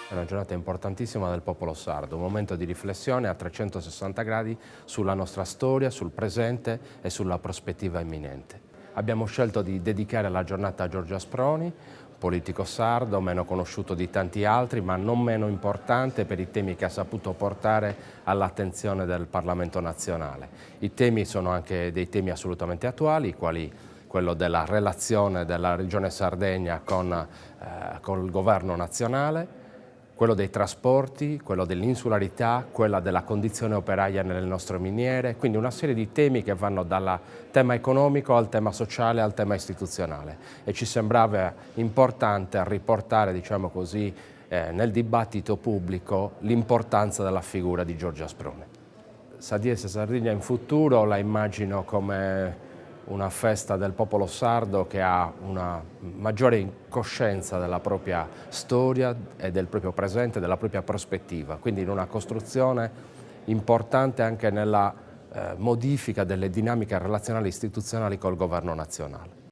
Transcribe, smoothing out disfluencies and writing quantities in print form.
È una giornata importantissima del popolo sardo, un momento di riflessione a 360 gradi sulla nostra storia, sul presente e sulla prospettiva imminente. Abbiamo scelto di dedicare la giornata a Giorgio Asproni, politico sardo, meno conosciuto di tanti altri, ma non meno importante per i temi che ha saputo portare all'attenzione del Parlamento nazionale. I temi sono anche dei temi assolutamente attuali, quali quello della relazione della Regione Sardegna con il governo nazionale, quello dei trasporti, quello dell'insularità, quella della condizione operaia nelle nostre miniere, quindi una serie di temi che vanno dal tema economico al tema sociale al tema istituzionale e ci sembrava importante riportare, diciamo così, nel dibattito pubblico l'importanza della figura di Giorgio Asproni. Sadies Sardegna in futuro la immagino come una festa del popolo sardo che ha una maggiore coscienza della propria storia e del proprio presente, della propria prospettiva, quindi in una costruzione importante anche nella modifica delle dinamiche relazionali istituzionali col governo nazionale.